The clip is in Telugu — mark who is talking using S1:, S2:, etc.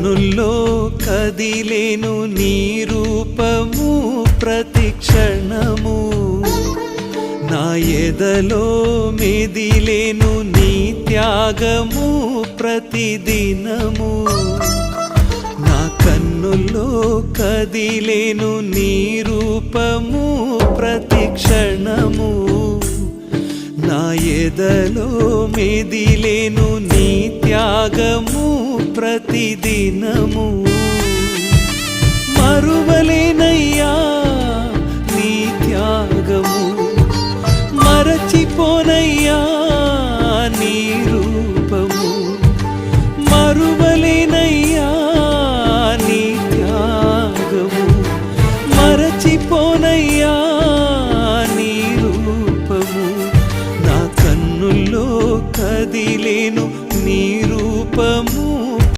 S1: కన్నుల్లో కదిలేను నీ రూపము ప్రతిక్షణము, నా ఎదలో మెదిలేను నీ త్యాగము ప్రతిదినము. నా కన్నుల్లో కదిలేను నీ రూపము ప్రతిక్షణము, నా ఎదలో మెదిలేను నీ త్యాగము ప్రతిదినము.